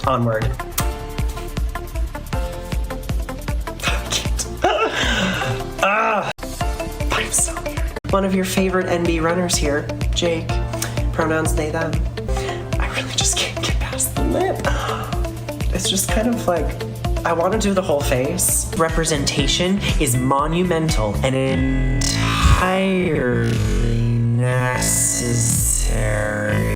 Onward. I'm so weird. One of your favorite NB runners here, Jake. Pronouns they, them. I really just can't get past the lip. It's just kind of like, I want to do the whole face. Representation is monumental and entirely necessary.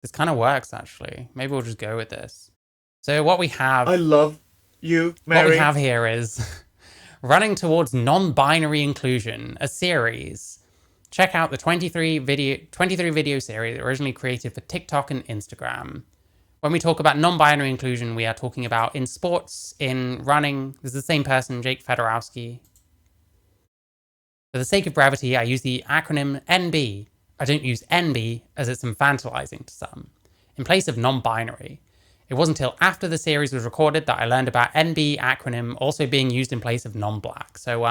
This kind of works, actually. Maybe we'll just go with this. So what we have... I love you, Mary. What we have here is Running Towards Non-Binary Inclusion, a series. Check out the 23 video series originally created for TikTok and Instagram. When we talk about non-binary inclusion, we are talking about in sports, in running. This is the same person, Jake Fedorowski. For the sake of brevity, I use the acronym NB. I don't use NB as it's infantilizing to some, in place of non-binary. It wasn't until after the series was recorded that I learned about NB acronym also being used in place of non-black. So,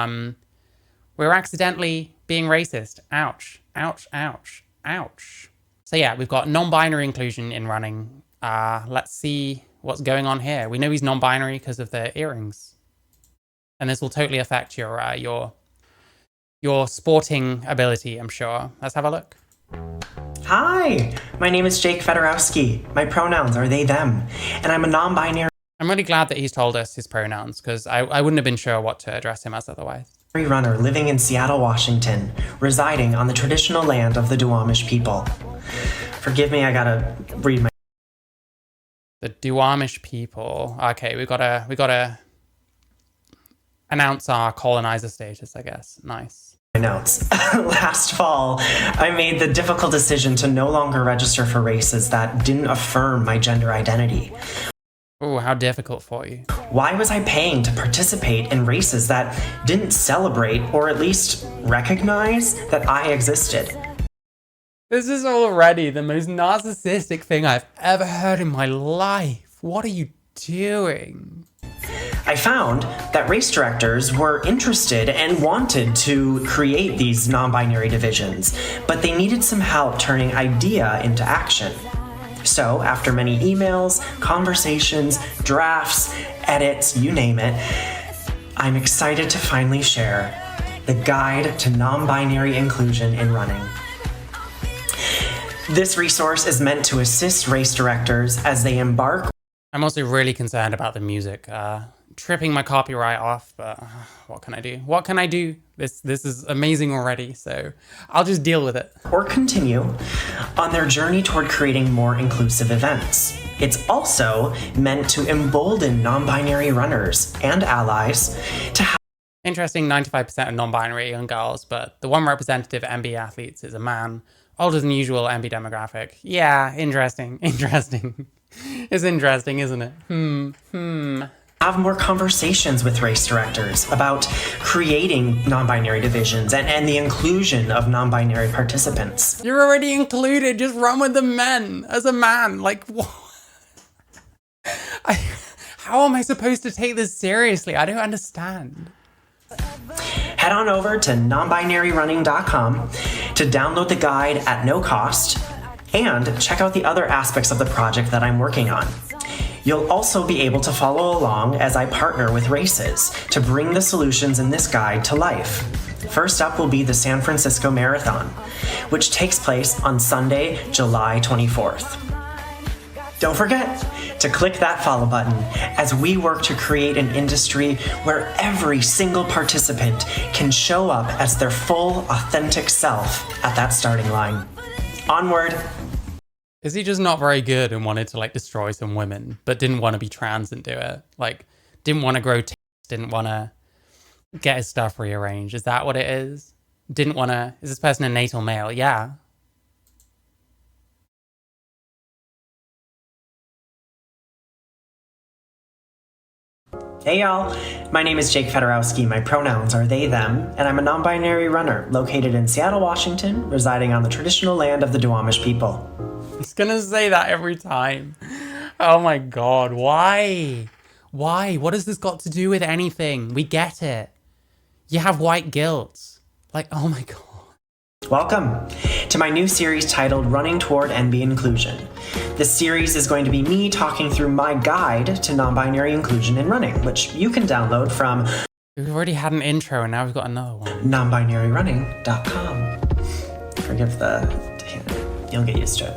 we're accidentally being racist. Ouch, ouch, ouch, ouch. So yeah, we've got non-binary inclusion in running. Let's see what's going on here. We know he's non-binary because of the earrings. And this will totally affect your sporting ability, I'm sure. Let's have a look. Hi, my name is Jake Fedorowski. My pronouns are they, them, and I'm a non-binary I'm really glad that he's told us his pronouns, because I wouldn't have been sure what to address him as otherwise. runner living in Seattle, Washington, residing on the traditional land of the Duwamish people. Forgive me, I gotta read my... The Duwamish people. Okay, we gotta announce our colonizer status, I guess. Nice. notes. Last fall, I made the difficult decision to no longer register for races that didn't affirm my gender identity. Ooh, how difficult for you. Why was I paying to participate in races that didn't celebrate or at least recognize that I existed? This is already the most narcissistic thing I've ever heard in my life. What are you doing? I found that race directors were interested and wanted to create these non-binary divisions, but they needed some help turning idea into action. So, after many emails, conversations, drafts, edits, you name it, I'm excited to finally share the Guide to Non-Binary Inclusion in Running. This resource is meant to assist race directors as they embark. I'm also really concerned about the music. Tripping my copyright off, but what can I do? What can I do? This is amazing already, so I'll just deal with it. Or continue on their journey toward creating more inclusive events. It's also meant to embolden non-binary runners and allies to have... Interesting, 95% of non-binary young girls, but the one representative MB athletes is a man. Older than usual MB demographic. Yeah, interesting. It's interesting, isn't it? Have more conversations with race directors about creating non-binary divisions and the inclusion of non-binary participants. You're already included, just run with the men as a man. Like, what? How am I supposed to take this seriously? I don't understand. Head on over to nonbinaryrunning.com to download the guide at no cost and check out the other aspects of the project that I'm working on. You'll also be able to follow along as I partner with races to bring the solutions in this guide to life. First up will be the San Francisco Marathon, which takes place on Sunday, July 24th. Don't forget to click that follow button as we work to create an industry where every single participant can show up as their full, authentic self at that starting line. Onward! Is he just not very good and wanted to like destroy some women, but didn't want to be trans and do it? Like, didn't want to grow tits, didn't want to get his stuff rearranged. Is that what it is? Didn't want to... Is this person a natal male? Yeah. Hey y'all, my name is Jake Fedorowski. My pronouns are they, them, and I'm a non-binary runner located in Seattle, Washington, residing on the traditional land of the Duwamish people. He's gonna say that every time. Oh my god, why? Why? What has this got to do with anything? We get it. You have white guilt. Like, oh my God. Welcome to my new series titled Running Toward NB Inclusion. This series is going to be me talking through my guide to non-binary inclusion in running, which you can download from We've already had an intro and now we've got another one. nonbinaryrunning.com. Forgive the... You'll get used to it.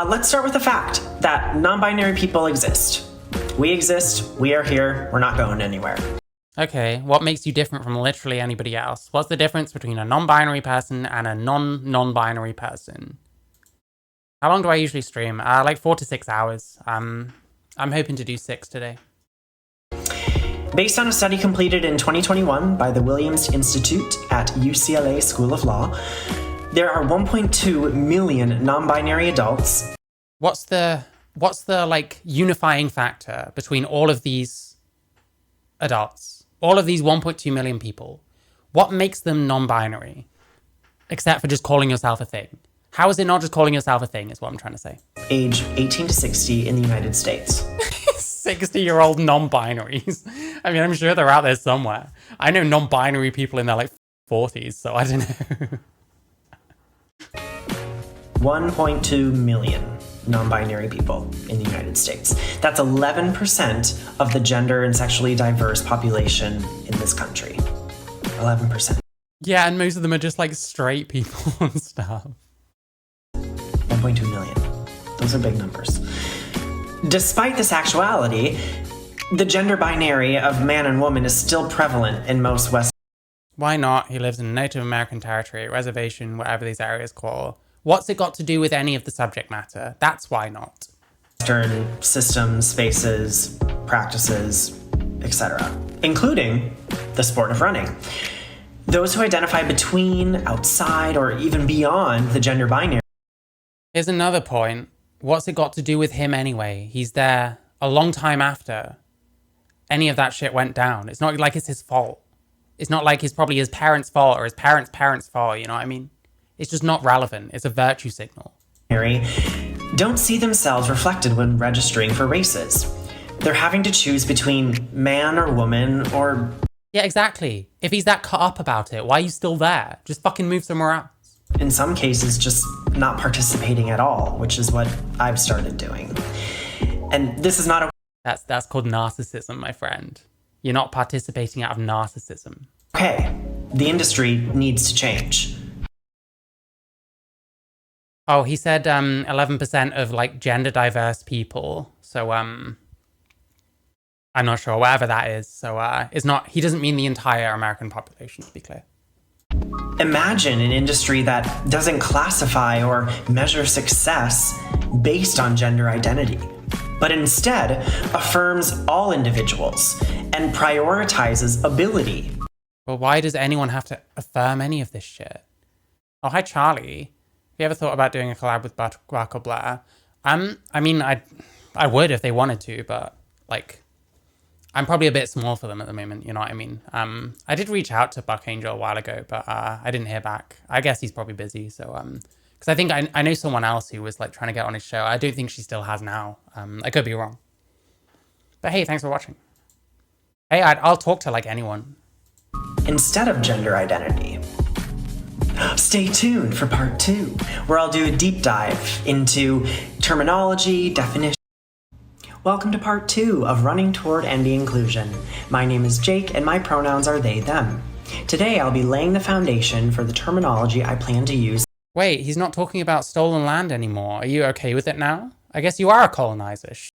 Let's start with the fact that non-binary people exist. We exist, we are here, we're not going anywhere. Okay, what makes you different from literally anybody else? What's the difference between a non-binary person and a non-binary person? How long do I usually stream? Like 4 to 6 hours. I'm hoping to do 6 today. Based on a study completed in 2021 by the Williams Institute at UCLA School of Law, there are 1.2 million non-binary adults. What's the like unifying factor between all of these adults? All of these 1.2 million people, what makes them non-binary? Except for just calling yourself a thing. How is it not just calling yourself a thing is what I'm trying to say. Age 18 to 60 in the United States. 60-year-old non-binaries. I mean, I'm sure they're out there somewhere. I know non-binary people in their like 40s, so I don't know. 1.2 million non-binary people in the United States. That's 11% of the gender and sexually diverse population in this country. 11%. Yeah, and most of them are just like straight people and stuff. 1.2 million. Those are big numbers. Despite this actuality, the gender binary of man and woman is still prevalent in most West. Why not? He lives in Native American territory, reservation, whatever these areas call. What's it got to do with any of the subject matter? That's why not. Western systems, spaces, practices, etc., including the sport of running. Those who identify between, outside, or even beyond the gender binary. Here's another point. What's it got to do with him anyway? He's there a long time after any of that shit went down. It's not like it's his fault. It's not like it's probably his parents' fault or his parents' fault, you know what I mean? It's just not relevant. It's a virtue signal. Don't see themselves reflected when registering for races. They're having to choose between man or woman or... Yeah, exactly. If he's that cut up about it, why are you still there? Just fucking move somewhere else. In some cases, just not participating at all, which is what I've started doing. And this is not a... That's called narcissism, my friend. You're not participating out of narcissism. Okay, the industry needs to change. Oh, he said 11% of like gender diverse people. So I'm not sure, whatever that is. So it's not, he doesn't mean the entire American population, to be clear. Imagine an industry that doesn't classify or measure success based on gender identity, but instead affirms all individuals and prioritizes ability. Well, why does anyone have to affirm any of this shit? Oh, hi, Charlie. Have you ever thought about doing a collab with Barack or Blair? I mean, I would if they wanted to, but like, I'm probably a bit small for them at the moment, you know what I mean? I did reach out to Buck Angel a while ago, but I didn't hear back. I guess he's probably busy, so, because I think I know someone else who was like trying to get on his show. I don't think she still has now. I could be wrong. But hey, thanks for watching. Hey, I'll talk to like anyone. Instead of gender identity. Stay tuned for part 2, where I'll do a deep dive into terminology, definition. Welcome to part 2 of Running Toward NB Inclusion. My name is Jake and my pronouns are they, them. Today I'll be laying the foundation for the terminology I plan to use. Wait, he's not talking about stolen land anymore. Are you okay with it now? I guess you are a colonizer. Shit.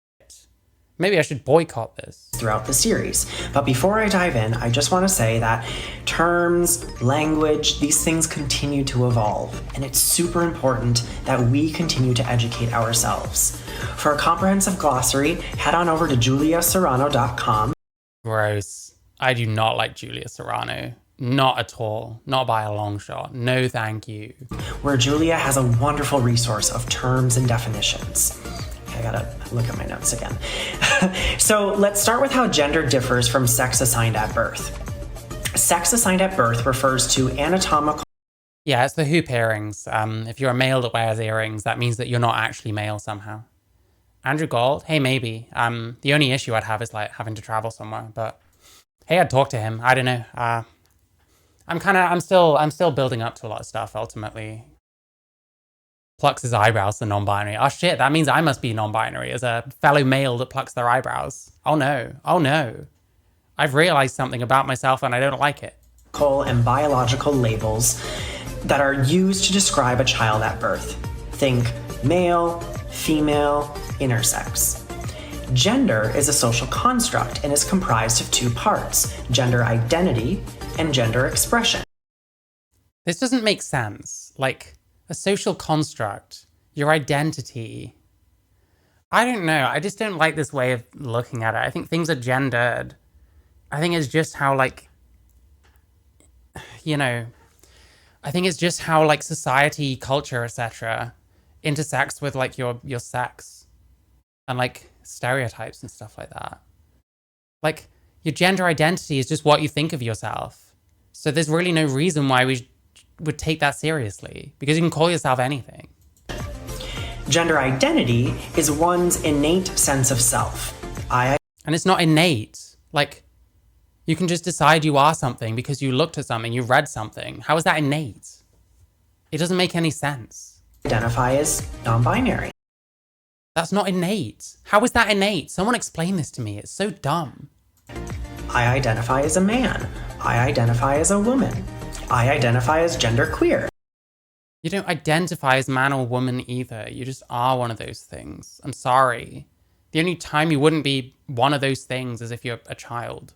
Maybe I should boycott this. Throughout the series. But before I dive in, I just want to say that terms, language, these things continue to evolve. And it's super important that we continue to educate ourselves. For a comprehensive glossary, head on over to juliaserrano.com. Gross. I do not like Julia Serrano. Not at all. Not by a long shot. No, thank you. Where Julia has a wonderful resource of terms and definitions. I gotta look at my notes again. So let's start with how gender differs from sex assigned at birth. Sex assigned at birth refers to anatomical... Yeah, it's the hoop earrings. If you're a male that wears earrings, that means that you're not actually male somehow. Andrew Gold? Hey, maybe. The only issue I'd have is like having to travel somewhere, but hey, I'd talk to him. I don't know. I'm still building up to a lot of stuff ultimately. Plucks his eyebrows to non-binary. Oh shit, that means I must be non-binary as a fellow male that plucks their eyebrows. Oh no. Oh no. I've realized something about myself and I don't like it. And biological labels that are used to describe a child at birth. Think male, female, intersex. Gender is a social construct and is comprised of two parts: gender identity and gender expression. This doesn't make sense. Like, a social construct, your identity. I don't know. I just don't like this way of looking at it. I think things are gendered. I think it's just how, like, you know, I think it's just how, like, society, culture, etc. intersects with, like, your sex and, like, stereotypes and stuff like that. Like, your gender identity is just what you think of yourself. So there's really no reason why we would take that seriously, because you can call yourself anything. Gender identity is one's innate sense of self. And it's not innate. Like, you can just decide you are something because you looked at something, you read something. How is that innate? It doesn't make any sense. Identify as non-binary. That's not innate. How is that innate? Someone explain this to me. It's so dumb. I identify as a man. I identify as a woman. I identify as genderqueer. You don't identify as man or woman either. You just are one of those things. I'm sorry. The only time you wouldn't be one of those things is if you're a child.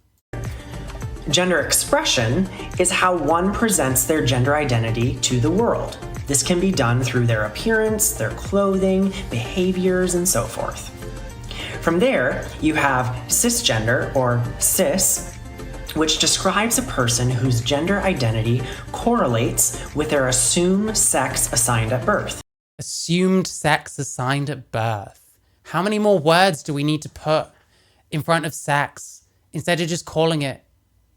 Gender expression is how one presents their gender identity to the world. This can be done through their appearance, their clothing, behaviors, and so forth. From there, you have cisgender, or cis, which describes a person whose gender identity correlates with their assumed sex assigned at birth. Assumed sex assigned at birth. How many more words do we need to put in front of sex instead of just calling it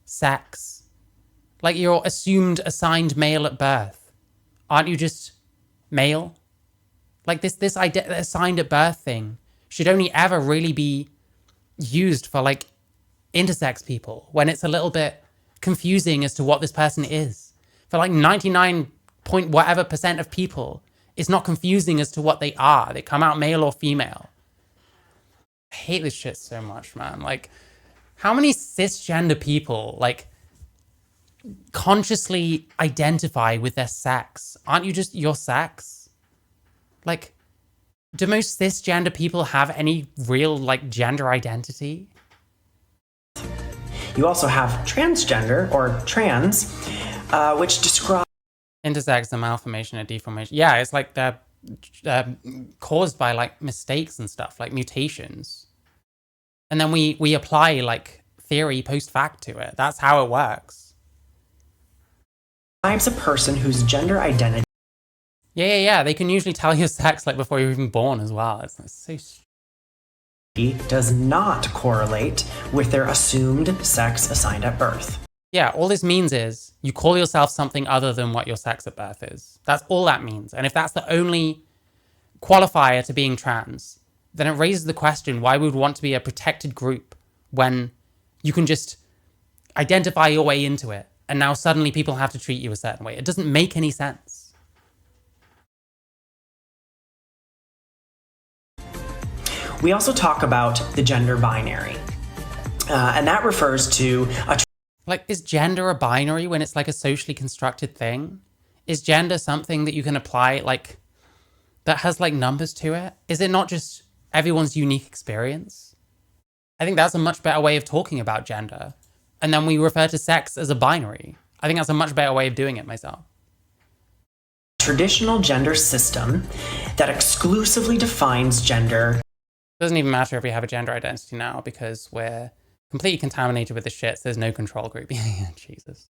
sex? Like, you're assumed assigned male at birth. Aren't you just male? Like, this assigned at birth thing should only ever really be used for, like, intersex people, when it's a little bit confusing as to what this person is. For like 99 point whatever % of people, it's not confusing as to what they are. They come out male or female. I hate this shit so much, man. Like, how many cisgender people, like, consciously identify with their sex? Aren't you just your sex? Like, do most cisgender people have any real, like, gender identity? You also have transgender, or trans, which describes intersex, a malformation, a deformation. Yeah, it's like they're caused by, like, mistakes and stuff, like mutations. And then we apply, like, theory post-fact to it. That's how it works. a person whose gender identity Yeah. They can usually tell your sex, like, before you're even born as well. It's so does not correlate with their assumed sex assigned at birth. Yeah, all this means is you call yourself something other than what your sex at birth is. That's all that means. And if that's the only qualifier to being trans, then it raises the question why we would want to be a protected group when you can just identify your way into it, and now suddenly people have to treat you a certain way. It doesn't make any sense. We also talk about the gender binary, and that refers to a Like, is gender a binary when it's like a socially constructed thing? Is gender something that you can apply, like, that has, like, numbers to it? Is it not just everyone's unique experience? I think that's a much better way of talking about gender. And then we refer to sex as a binary. I think that's a much better way of doing it myself. traditional gender system that exclusively defines gender. It doesn't even matter if we have a gender identity now because we're completely contaminated with this shit, so there's no control group. Jesus.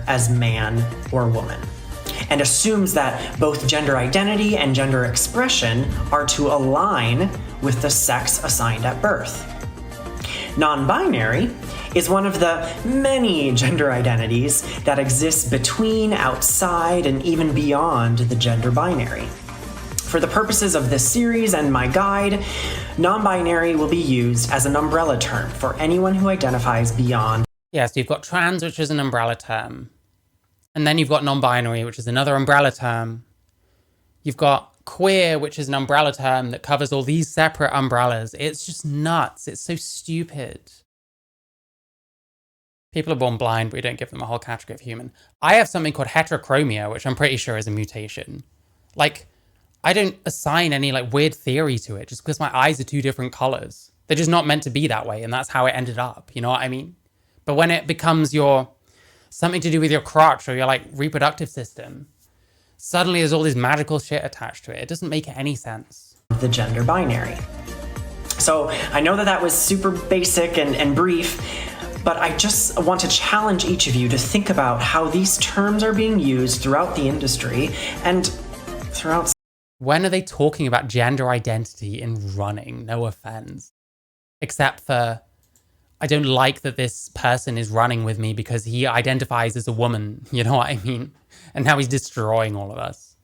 As man or woman, and assumes that both gender identity and gender expression are to align with the sex assigned at birth. Non-binary is one of the many gender identities that exist between, outside, and even beyond the gender binary. For the purposes of this series and my guide, non-binary will be used as an umbrella term for anyone who identifies beyond. Yeah, so you've got trans, which is an umbrella term. And then you've got non-binary, which is another umbrella term. You've got queer, which is an umbrella term that covers all these separate umbrellas. It's just nuts. It's so stupid. People are born blind, but we don't give them a whole category of human. I have something called heterochromia, which I'm pretty sure is a mutation. Like, I don't assign any like weird theory to it just because my eyes are two different colors. They're just not meant to be that way, and that's how it ended up. You know what I mean? But when it becomes something to do with your crotch or your like reproductive system, suddenly there's all this magical shit attached to it. It doesn't make any sense. The gender binary. So I know that was super basic and brief, but I just want to challenge each of you to think about how these terms are being used throughout the industry and throughout. When are they talking about gender identity in running? No offense. Except for, I don't like that this person is running with me because he identifies as a woman. You know what I mean? And now he's destroying all of us.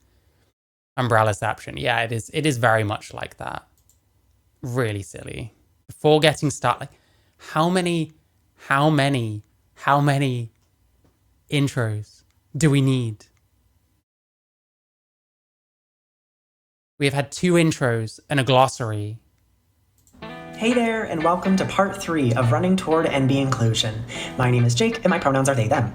Umbrellaception. Yeah, it is very much like that. Really silly. Before getting started, how many intros do we need? We have had 2 intros and a glossary. Hey there, and welcome to part 3 of Running Toward NB Inclusion. My name is Jake, and my pronouns are they, them.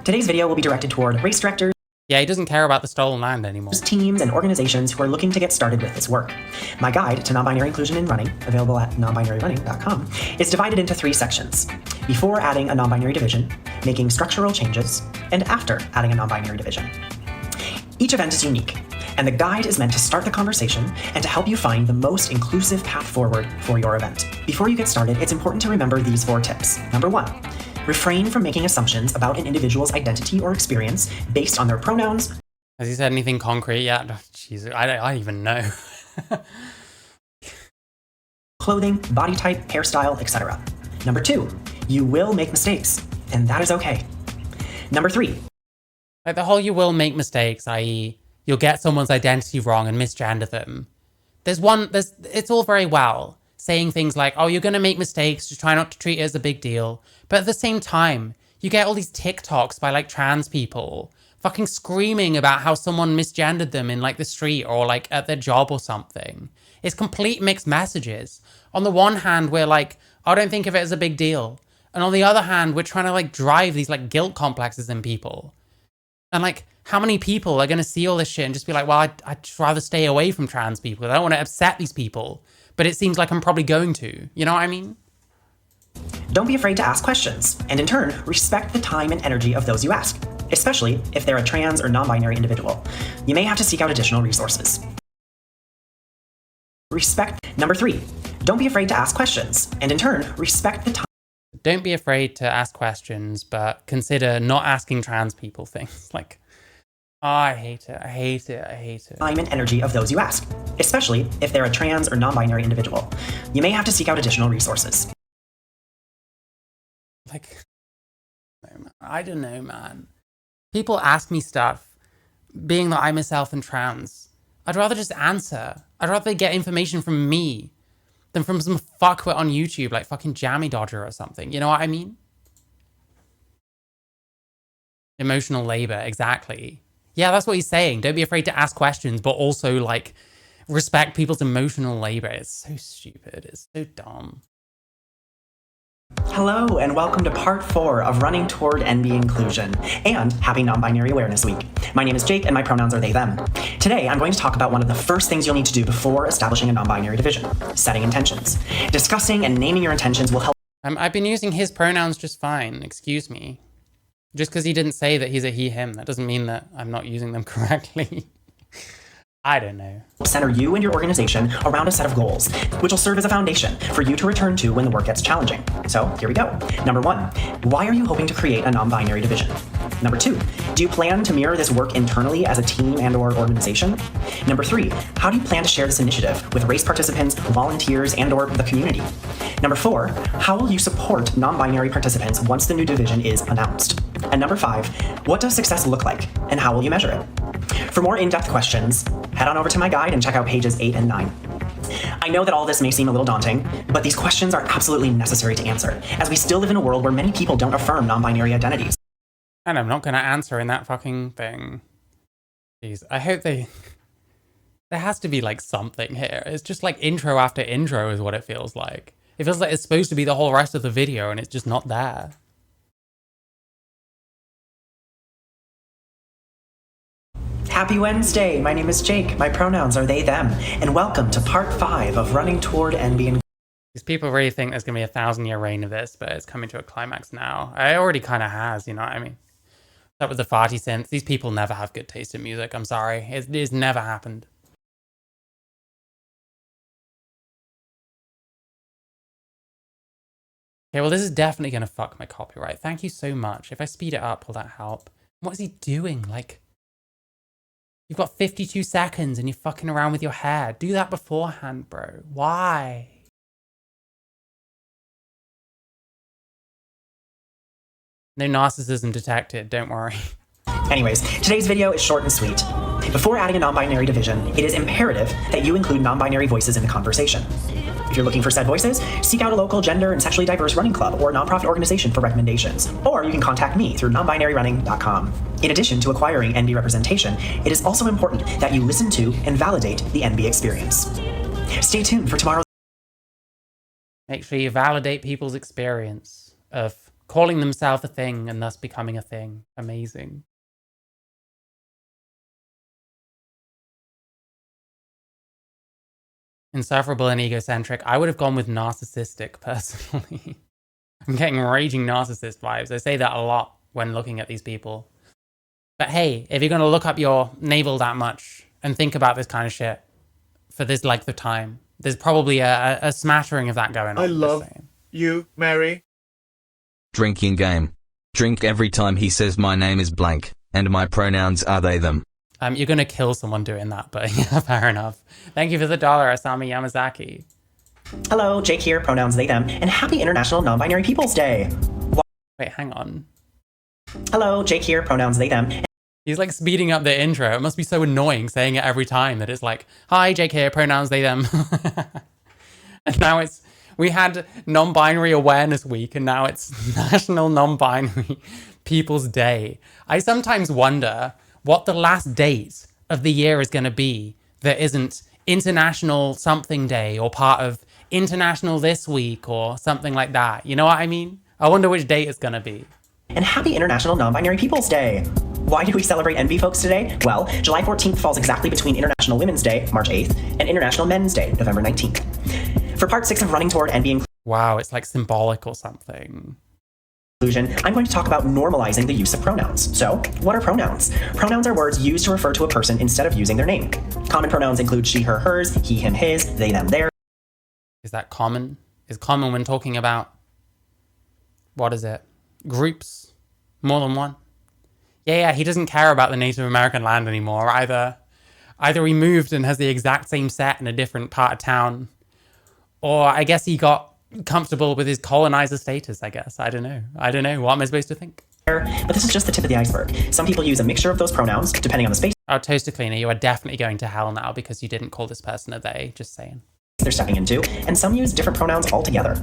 Today's video will be directed toward race directors, Yeah, he doesn't care about the stolen land anymore. teams, and organizations who are looking to get started with this work. My guide to non-binary inclusion in running, available at nonbinaryrunning.com, is divided into 3 sections: before adding a non-binary division, making structural changes, and after adding a non-binary division. Each event is unique, and the guide is meant to start the conversation and to help you find the most inclusive path forward for your event. Before you get started, it's important to remember these 4 tips. Number 1, refrain from making assumptions about an individual's identity or experience based on their pronouns. Has he said anything concrete yet? Oh, Jesus, I don't even know. Clothing, body type, hairstyle, etc. Number 2, you will make mistakes, and that is okay. Number 3, Like the whole you will make mistakes, i.e. you'll get someone's identity wrong and misgender them. It's all very well saying things like, oh, you're going to make mistakes, just try not to treat it as a big deal. But at the same time, you get all these TikToks by like trans people fucking screaming about how someone misgendered them in like the street or like at their job or something. It's complete mixed messages. On the one hand, we're like, I don't think of it as a big deal. And on the other hand, we're trying to like drive these like guilt complexes in people. And like, how many people are going to see all this shit and just be like, well, I'd just rather stay away from trans people. I don't want to upset these people. But it seems like I'm probably going to. You know what I mean? don't be afraid to ask questions, and in turn, respect the time and energy of those you ask, especially if they're a trans or non-binary individual. You may have to seek out additional resources. Number 3, don't be afraid to ask questions, and in turn, respect the time. Don't be afraid to ask questions, but consider not asking trans people things. Like, oh, I hate it. Time and energy of those you ask, especially if they're a trans or non-binary individual. You may have to seek out additional resources. Like, I don't know, man. People ask me stuff, being that I'm myself and trans. I'd rather just answer. I'd rather they get information from me than from some fuckwit on YouTube like fucking Jammy Dodger or something. You know what I mean? Emotional labor, exactly. Yeah, that's what he's saying. Don't be afraid to ask questions, but also, like, respect people's emotional labor. It's so stupid. It's so dumb. Hello, and welcome to part 4 of Running Toward NB Inclusion, and Happy Non-Binary Awareness Week. My name is Jake, and my pronouns are they, them. Today, I'm going to talk about one of the first things you'll need to do before establishing a non-binary division: setting intentions. Discussing and naming your intentions will help. I've been using his pronouns just fine, excuse me. Just because he didn't say that he's a he, him, that doesn't mean that I'm not using them correctly. I don't know. Center you and your organization around a set of goals, which will serve as a foundation for you to return to when the work gets challenging. So here we go. Number 1, why are you hoping to create a non-binary division? Number 2, do you plan to mirror this work internally as a team and/or organization? Number 3, how do you plan to share this initiative with race participants, volunteers, and/or the community? Number 4, how will you support non-binary participants once the new division is announced? And number 5, what does success look like, and how will you measure it? For more in-depth questions, head on over to my guide and check out pages 8 and 9. I know that all this may seem a little daunting, but these questions are absolutely necessary to answer, as we still live in a world where many people don't affirm non-binary identities. And I'm not going to answer in that fucking thing. Jeez, I hope they... There has to be like something here. It's just like intro after intro is what it feels like. It feels like it's supposed to be the whole rest of the video and it's just not there. Happy Wednesday, my name is Jake, my pronouns are they, them, and welcome to part 5 of Running Toward and Being. These people really think there's going to be a 1,000-year reign of this, but it's coming to a climax now. It already kind of has, you know what I mean? That with the farty synth, these people never have good taste in music, I'm sorry. It's never happened. Okay, well this is definitely going to fuck my copyright. Thank you so much. If I speed it up, will that help? What is he doing? Like, you've got 52 seconds and you're fucking around with your hair. Do that beforehand, bro. Why? No narcissism detected, don't worry. Anyways, today's video is short and sweet. Before adding a non-binary division, it is imperative that you include non-binary voices in the conversation. If you're looking for said voices, seek out a local gender and sexually diverse running club or nonprofit organization for recommendations, or you can contact me through nonbinaryrunning.com. In addition to acquiring NB representation, it is also important that you listen to and validate the NB experience. Stay tuned for tomorrow's. Make sure you validate people's experience of calling themselves a thing and thus becoming a thing. Amazing. Insufferable and egocentric. I would have gone with narcissistic, personally. I'm getting raging narcissist vibes. I say that a lot when looking at these people. But hey, if you're going to look up your navel that much and think about this kind of shit for this length of time, there's probably a smattering of that going on. I love you, Mary. Drinking game. Drink every time he says my name is blank, and my pronouns are they, them. You're going to kill someone doing that, but yeah, fair enough. Thank you for the dollar, Asami Yamazaki. Hello, Jake here, pronouns they, them, and happy International Non-Binary Peoples Day. Wait, hang on. Hello, Jake here, pronouns they, them. He's like speeding up the intro. It must be so annoying saying it every time that it's like, hi, Jake here, pronouns they, them. And now we had non-binary awareness week and now it's National Non-Binary People's Day. I sometimes wonder what the last date of the year is going to be that isn't International Something Day or part of International This Week or something like that. You know what I mean? I wonder which date it's going to be. And happy International Non-Binary Peoples Day. Why do we celebrate NB folks today? Well, July 14th falls exactly between International Women's Day, March 8th, and International Men's Day, November 19th. For part 6 of Running Toward NB Wow, it's like symbolic or something. Inclusion, I'm going to talk about normalizing the use of pronouns. So, what are pronouns? Pronouns are words used to refer to a person instead of using their name. Common pronouns include she, her, hers, he, him, his, they, them, their. Is that common? Is common when talking about, what is it? Groups? More than one? Yeah, he doesn't care about the Native American land anymore. Either he moved and has the exact same set in a different part of town, or I guess he got comfortable with his colonizer status, I guess. I don't know. What am I supposed to think? But this is just the tip of the iceberg. Some people use a mixture of those pronouns, depending on the space Oh, Toaster Cleaner, you are definitely going to hell now because you didn't call this person a they. Just saying. they're stepping into, and some use different pronouns altogether.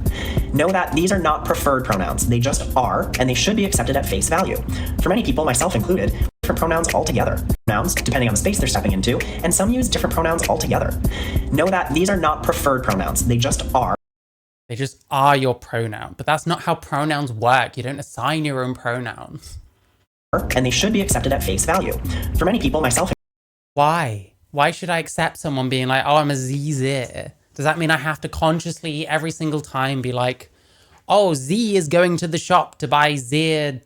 Know that these are not preferred pronouns. They just are, and they should be accepted at face value. For many people, myself included, different pronouns altogether. Pronouns, depending on the space they're stepping into, and some use different pronouns altogether. Know that these are not preferred pronouns. They just are. They just are your pronoun, but that's not how pronouns work. You don't assign your own pronouns. And they should be accepted at face value. For many people, myself. Why? Why should I accept someone being like, oh, I'm a Z-zir? Does that mean I have to consciously every single time be like, oh, Z is going to the shop to buy zir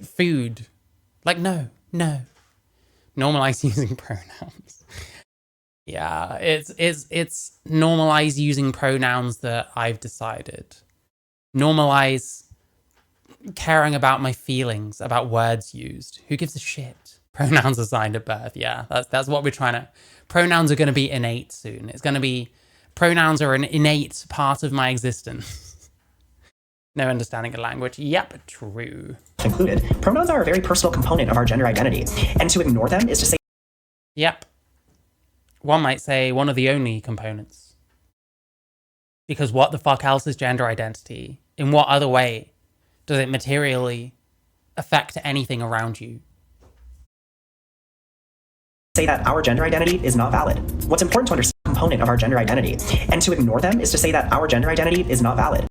food? Like, no. Normalize using pronouns. Yeah, it's normalize using pronouns that I've decided. Normalize caring about my feelings, about words used. Who gives a shit? Pronouns assigned at birth. Yeah, that's what we're trying to... Pronouns are going to be innate soon. It's going to be... Pronouns are an innate part of my existence. No understanding of language. Yep, true. Included, pronouns are a very personal component of our gender identity, and to ignore them is to say... Yep. One might say one of the only components. Because what the fuck else is gender identity? In what other way does it materially affect anything around you. Say that our gender identity is not valid. What's important to understand the component of our gender identity, and to ignore them is to say that our gender identity is not valid.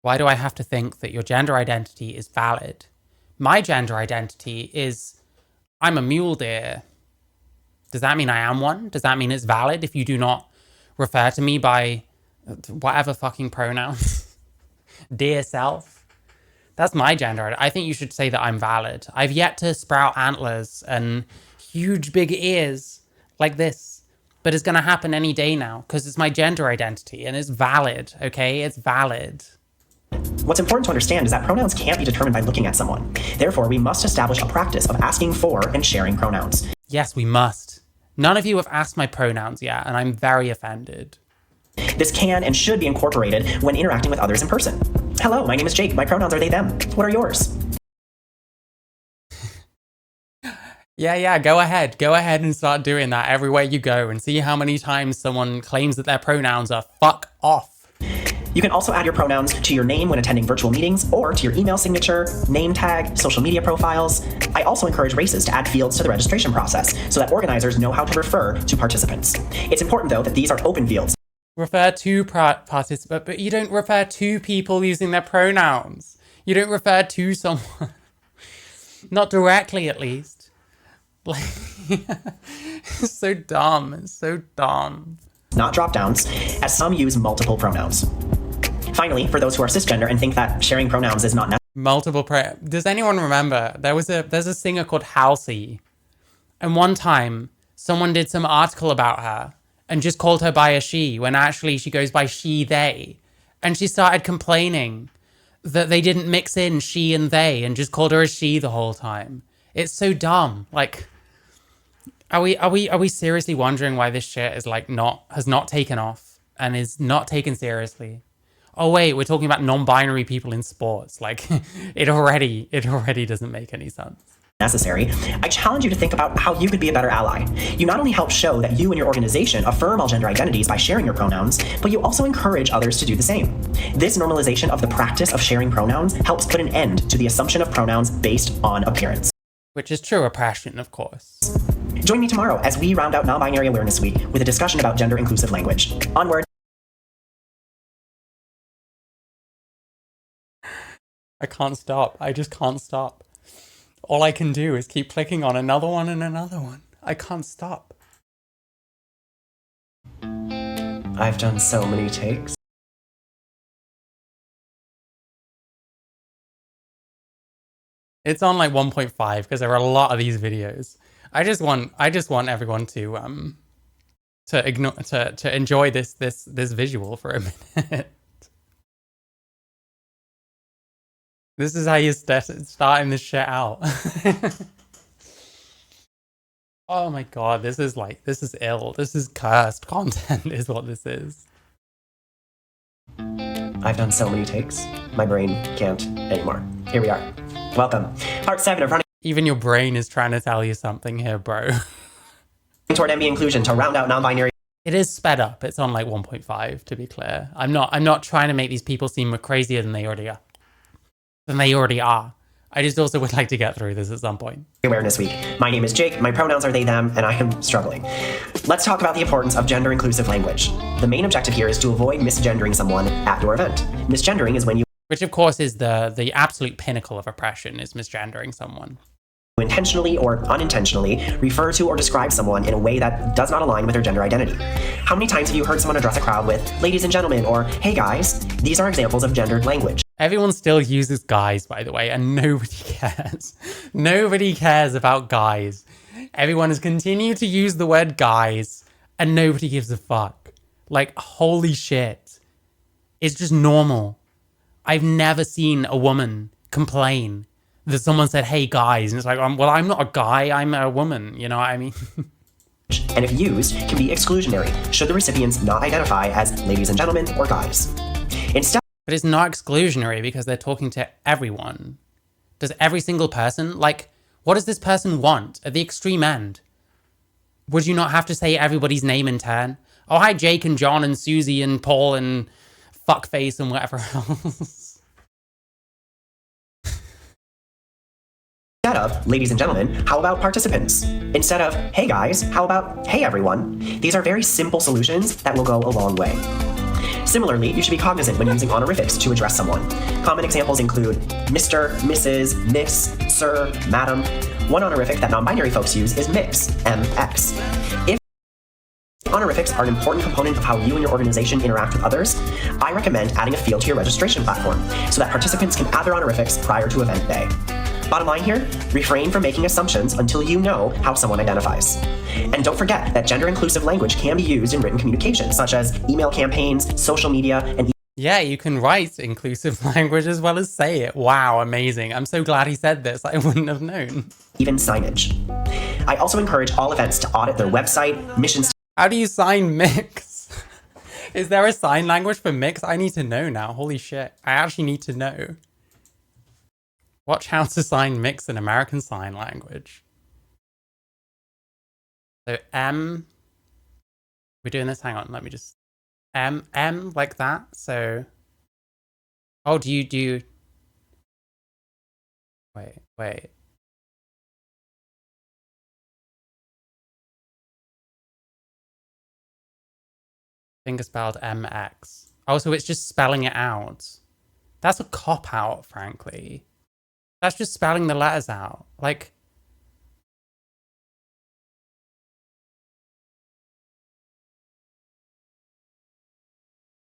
Why do I have to think that your gender identity is valid? My gender identity is, I'm a mule deer. Does that mean I am one? Does that mean it's valid if you do not refer to me by whatever fucking pronouns? Dear self? That's my gender. I think you should say that I'm valid. I've yet to sprout antlers and huge big ears like this, but it's going to happen any day now because it's my gender identity and it's valid, okay? It's valid. What's important to understand is that pronouns can't be determined by looking at someone. Therefore, we must establish a practice of asking for and sharing pronouns. Yes, we must. None of you have asked my pronouns yet, and I'm very offended. This can and should be incorporated when interacting with others in person. Hello, my name is Jake. My pronouns are they, them. What are yours? Yeah, go ahead. Go ahead and start doing that everywhere you go and see how many times someone claims that their pronouns are fuck off. You can also add your pronouns to your name when attending virtual meetings or to your email signature, name tag, social media profiles. I also encourage races to add fields to the registration process so that organizers know how to refer to participants. It's important, though, that these are open fields. Refer to participant, but you don't refer to people using their pronouns. You don't refer to someone. Not directly, at least. Like, it's so dumb. It's so dumb. Not drop-downs, as some use multiple pronouns. Finally, for those who are cisgender and think that sharing pronouns is not necessary. Does anyone remember? There's a singer called Halsey. And one time, someone did some article about her and just called her by a she, when actually she goes by she, they. And she started complaining that they didn't mix in she and they and just called her a she the whole time. It's so dumb. Like, are we seriously wondering why this shit is like has not taken off and is not taken seriously? Oh wait, we're talking about non-binary people in sports. Like, it already doesn't make any sense. Necessary, I challenge you to think about how you could be a better ally. You not only help show that you and your organization affirm all gender identities by sharing your pronouns, but you also encourage others to do the same. This normalization of the practice of sharing pronouns helps put an end to the assumption of pronouns based on appearance. Which is true oppression, of course. Join me tomorrow as we round out Non-Binary Awareness Week with a discussion about gender-inclusive language. Onward. I can't stop. I just can't stop. All I can do is keep clicking on another one and another one. I can't stop. I've done so many takes. It's on like 1.5 because there are a lot of these videos. I just want everyone to enjoy this visual for a minute. This is how you starting this shit out. Oh my god, this is ill. This is cursed content is what this is. I've done so many takes. My brain can't anymore. Here we are. Welcome. Part 7 of running Even your brain is trying to tell you something here, bro. toward MB inclusion to round out non-binary. It is sped up. It's on like 1.5 to be clear. I'm not trying to make these people seem more crazier than they already are. I just also would like to get through this at some point. Awareness Week. My name is Jake, my pronouns are they, them, and I am struggling. Let's talk about the importance of gender-inclusive language. The main objective here is to avoid misgendering someone at your event. Misgendering is when you Which of course is the absolute pinnacle of oppression, is misgendering someone. intentionally or unintentionally refer to or describe someone in a way that does not align with their gender identity. How many times have you heard someone address a crowd with, ladies and gentlemen, or hey guys? These are examples of gendered language. Everyone still uses guys, by the way, and nobody cares. Nobody cares about guys. Everyone has continued to use the word guys, and nobody gives a fuck. Like, holy shit. It's just normal. I've never seen a woman complain that someone said, hey guys, and it's like, well, I'm not a guy, I'm a woman, you know what I mean? And if used, can be exclusionary, should the recipients not identify as ladies and gentlemen or guys. Instead, But it's not exclusionary because they're talking to everyone. Does every single person, like, what does this person want at the extreme end? Would you not have to say everybody's name in turn? Oh, hi, Jake and John and Susie and Paul and fuckface and whatever else. Instead of, ladies and gentlemen, how about participants? Instead of, hey guys, how about, hey everyone? These are very simple solutions that will go a long way. Similarly, you should be cognizant when using honorifics to address someone. Common examples include Mr., Mrs., Miss, Sir, Madam. One honorific that non-binary folks use is mix, MX. If honorifics are an important component of how you and your organization interact with others, I recommend adding a field to your registration platform so that participants can add their honorifics prior to event day. Bottom line here, refrain from making assumptions until you know how someone identifies. And don't forget that gender-inclusive language can be used in written communication, such as email campaigns, social media, and Yeah, you can write inclusive language as well as say it. Wow, amazing. I'm so glad he said this. I wouldn't have known. even signage. I also encourage all events to audit their website, mission How do you sign mix? Is there a sign language for mix? I need to know now. Holy shit. I actually need to know. Watch how to sign mix in American Sign Language. So M. We're doing this. Hang on. Let me just. M like that. So. Oh, do you. Wait. Finger spelled MX. Oh, so it's just spelling it out. That's a cop-out, frankly. That's just spelling the letters out. Like...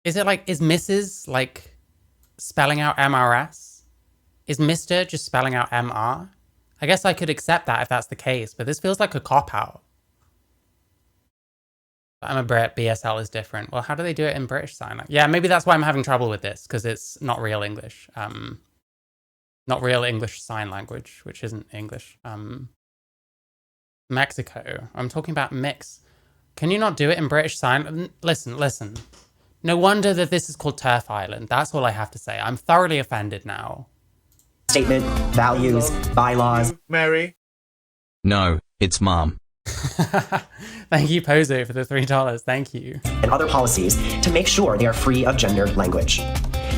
Is it like... Is Mrs. like spelling out MRS? Is Mr. just spelling out MR? I guess I could accept that if that's the case, but this feels like a cop-out. I'm a Brit, BSL is different. Well, how do they do it in British Sign Language? Yeah, maybe that's why I'm having trouble with this, because it's not real English. Not real English Sign Language, which isn't English. Mexico. I'm talking about mix. Can you not do it in British Sign? Listen. No wonder that this is called Turf Island. That's all I have to say. I'm thoroughly offended now. statement, values, bylaws, You marry? No, it's mom. Thank you, Pozo, for the $3. Thank you. and other policies to make sure they are free of gendered language.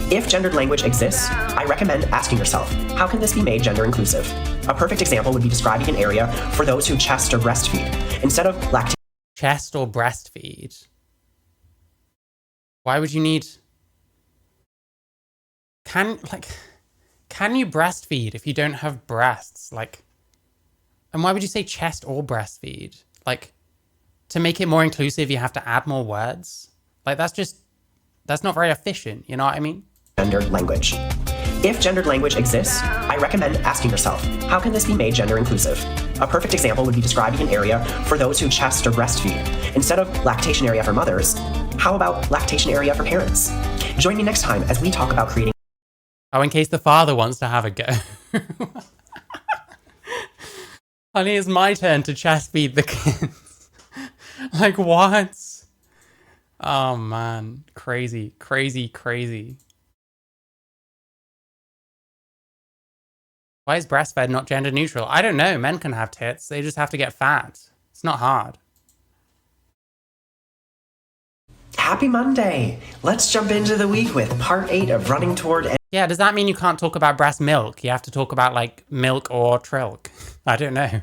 If gendered language exists, I recommend asking yourself, how can this be made gender inclusive? A perfect example would be describing an area for those who chest or breastfeed. Instead of lactation Chest or breastfeed? Why would you need... Can you breastfeed if you don't have breasts? Like, and why would you say chest or breastfeed? Like, to make it more inclusive, you have to add more words? Like, that's not very efficient, you know what I mean? gendered language. If gendered language exists, I recommend asking yourself, how can this be made gender inclusive? A perfect example would be describing an area for those who chest or breastfeed. Instead of lactation area for mothers, how about lactation area for parents? Join me next time as we talk about creating Oh, in case the father wants to have a go. Honey, it's my turn to chest feed the kids. Like, what? Oh, man. Crazy. Why is breastfed not gender neutral? I don't know. Men can have tits. They just have to get fat. It's not hard. Happy Monday! Let's jump into the week with part 8 of Running Toward Yeah, does that mean you can't talk about breast milk? You have to talk about, like, milk or trilk? I don't know.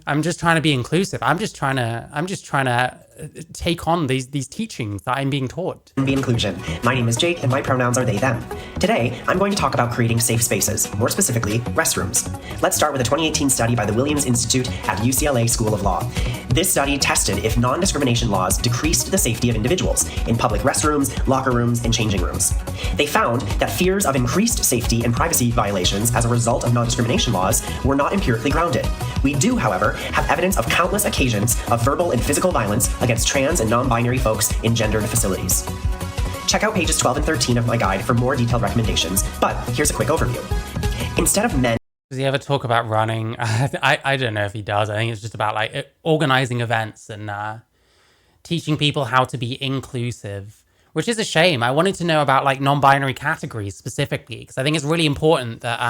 I'm just trying to be inclusive. I'm just trying to take on these teachings that I'm being taught. Be inclusion. My name is Jake and my pronouns are they, them. Today, I'm going to talk about creating safe spaces, more specifically, restrooms. Let's start with a 2018 study by the Williams Institute at UCLA School of Law. This study tested if non-discrimination laws decreased the safety of individuals in public restrooms, locker rooms, and changing rooms. They found that fears of increased safety and privacy violations as a result of non-discrimination laws were not empirically grounded. We do, however, have evidence of countless occasions of verbal and physical violence against trans and non-binary folks in gendered facilities. Check out pages 12 and 13 of my guide for more detailed recommendations, but here's a quick overview. Instead of men Does he ever talk about running? I don't know if he does. I think it's just about like organizing events and teaching people how to be inclusive, which is a shame. I wanted to know about like non-binary categories specifically, because I think it's really important that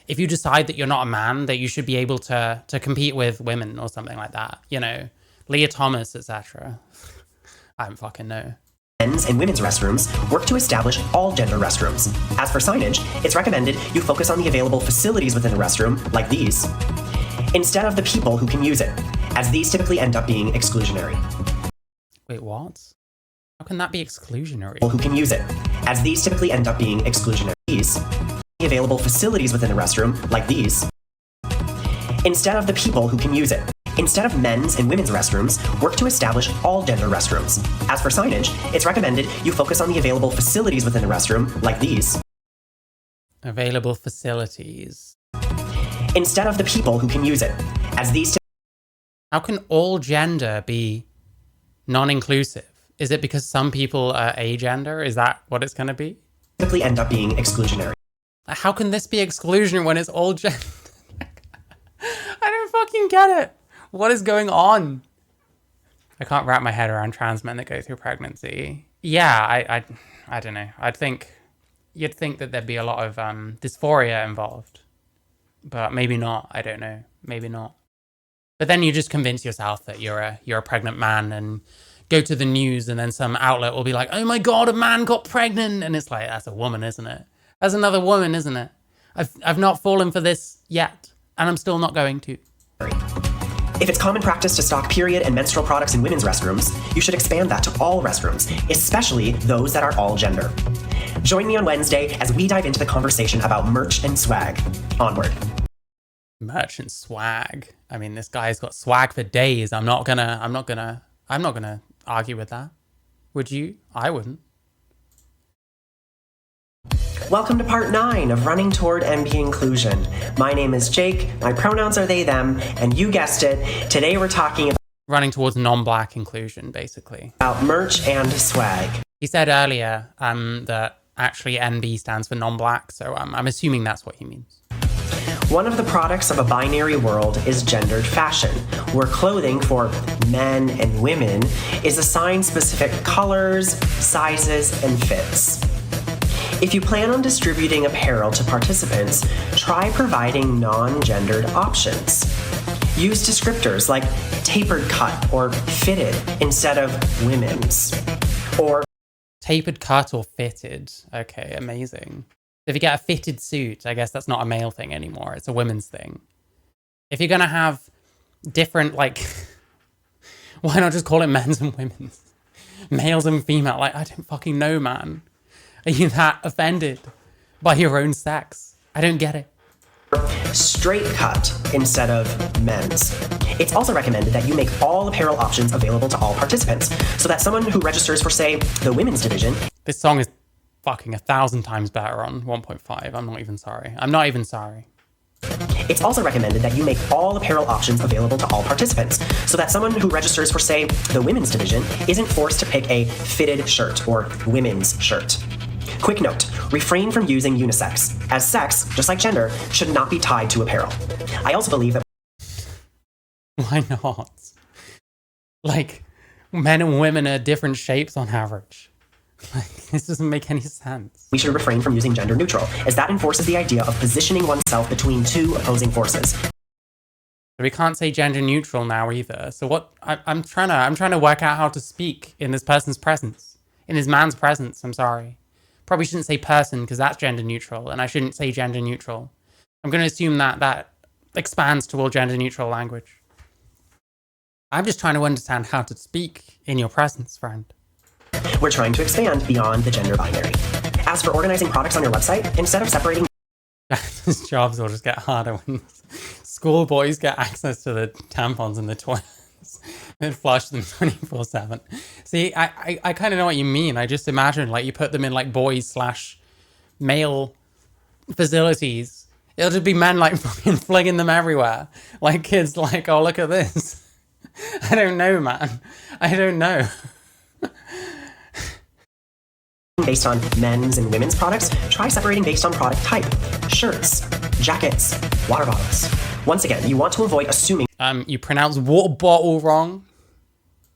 if you decide that you're not a man, that you should be able to compete with women or something like that. You know, Leah Thomas, etc. I don't fucking know. men's and women's restrooms, work to establish all gender restrooms. As for signage, it's recommended you focus on the available facilities within the restroom, like these, instead of the people who can use it, as these typically end up being exclusionary. Wait, what? How can that be exclusionary? People who can use it, as these typically end up being exclusionary. These, the available facilities within the restroom, like these, instead of the people who can use it. Instead of men's and women's restrooms, work to establish all gender restrooms. As for signage, it's recommended you focus on the available facilities within the restroom, like these, Available facilities. instead of the people who can use it, as these How can all gender be non-inclusive? Is it because some people are agender? Is that what it's going to be? typically end up being exclusionary. How can this be exclusionary when it's all gender? I don't fucking get it. What is going on? I can't wrap my head around trans men that go through pregnancy. Yeah, I don't know. You'd think that there'd be a lot of dysphoria involved, but maybe not. I don't know. Maybe not. But then you just convince yourself that you're a pregnant man and go to the news, and then some outlet will be like, "Oh my god, a man got pregnant," and it's like, that's a woman, isn't it? That's another woman, isn't it? I've not fallen for this yet, and I'm still not going to. If it's common practice to stock period and menstrual products in women's restrooms, you should expand that to all restrooms, especially those that are all gender. Join me on Wednesday as we dive into the conversation about merch and swag. Onward. Merch and swag. I mean, this guy's got swag for days. I'm not gonna argue with that. Would you? I wouldn't. Welcome to part 9 of Running Toward MB Inclusion. My name is Jake, my pronouns are they, them, and you guessed it, today we're talking Running towards non-black inclusion, basically. about merch and swag. He said earlier that actually NB stands for non-black, so I'm assuming that's what he means. One of the products of a binary world is gendered fashion, where clothing for men and women is assigned specific colors, sizes, and fits. If you plan on distributing apparel to participants, try providing non-gendered options. Use descriptors like tapered cut or fitted instead of women's. Or Tapered cut or fitted. Okay, amazing. If you get a fitted suit, I guess that's not a male thing anymore. It's a women's thing. If you're going to have different, like, why not just call it men's and women's? Males and female. Like, I don't fucking know, man. Are you that offended by your own sex? I don't get it. straight cut instead of men's. It's also recommended that you make all apparel options available to all participants, so that someone who registers for, say, the women's division... This song is fucking 1,000 times better on 1.5. I'm not even sorry. I'm not even sorry. It's also recommended that you make all apparel options available to all participants, so that someone who registers for, say, the women's division isn't forced to pick a fitted shirt or women's shirt. Quick note, refrain from using unisex, as sex, just like gender, should not be tied to apparel. I also believe that... Why not? Like, men and women are different shapes on average. Like, this doesn't make any sense. we should refrain from using gender neutral, as that enforces the idea of positioning oneself between two opposing forces. We can't say gender neutral now either. So what? I'm trying to work out how to speak in this person's presence, in this man's presence. I'm sorry. Probably shouldn't say person because that's gender neutral, and I shouldn't say gender neutral. I'm going to assume that that expands to all gender neutral language. I'm just trying to understand how to speak in your presence, friend. We're trying to expand beyond the gender binary. As for organizing products on your website, instead of separating His jobs will just get harder when schoolboys get access to the tampons and the toilets and flush them 24/7. See, I kind of know what you mean. I just imagine like you put them in like boys/male facilities. It'll just be men like fucking flinging them everywhere. Like kids like, oh, look at this. I don't know, man. I don't know. based on men's and women's products, try separating based on product type. Shirts, jackets, water bottles. Once again, you want to avoid assuming You pronounce water bottle wrong.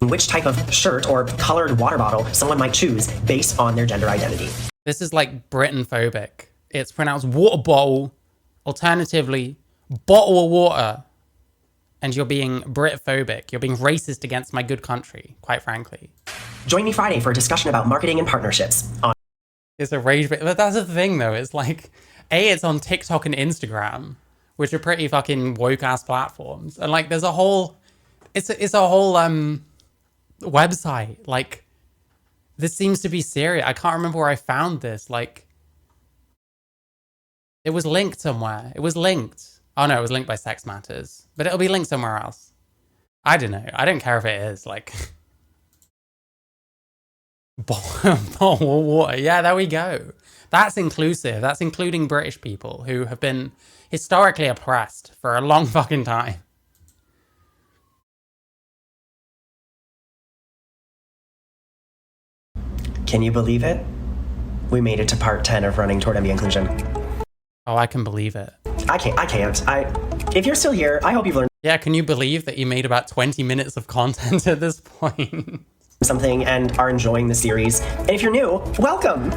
which type of shirt or colored water bottle someone might choose based on their gender identity. This is like Britain phobic. It's pronounced water bottle, alternatively, bottle of water. And you're being Brit phobic. You're being racist against my good country, quite frankly. Join me Friday for a discussion about marketing and partnerships on It's a rage bait. But that's the thing, though. It's like, it's on TikTok and Instagram, which are pretty fucking woke-ass platforms. And, like, there's a whole... It's a whole, website. Like, this seems to be serious. I can't remember where I found this. Like, it was linked somewhere. It was linked. Oh, no, it was linked by Sex Matters. But it'll be linked somewhere else. I don't know. I don't care if it is. Like... Bottled water. Yeah, there we go. That's inclusive. That's including British people who have been historically oppressed for a long fucking time. Can you believe it? We made it to part 10 of Running Toward MB Inclusion. Oh, I can believe it. I can't. If you're still here, I hope you've learned Yeah, can you believe that you made about 20 minutes of content at this point? something and are enjoying the series. And if you're new, welcome!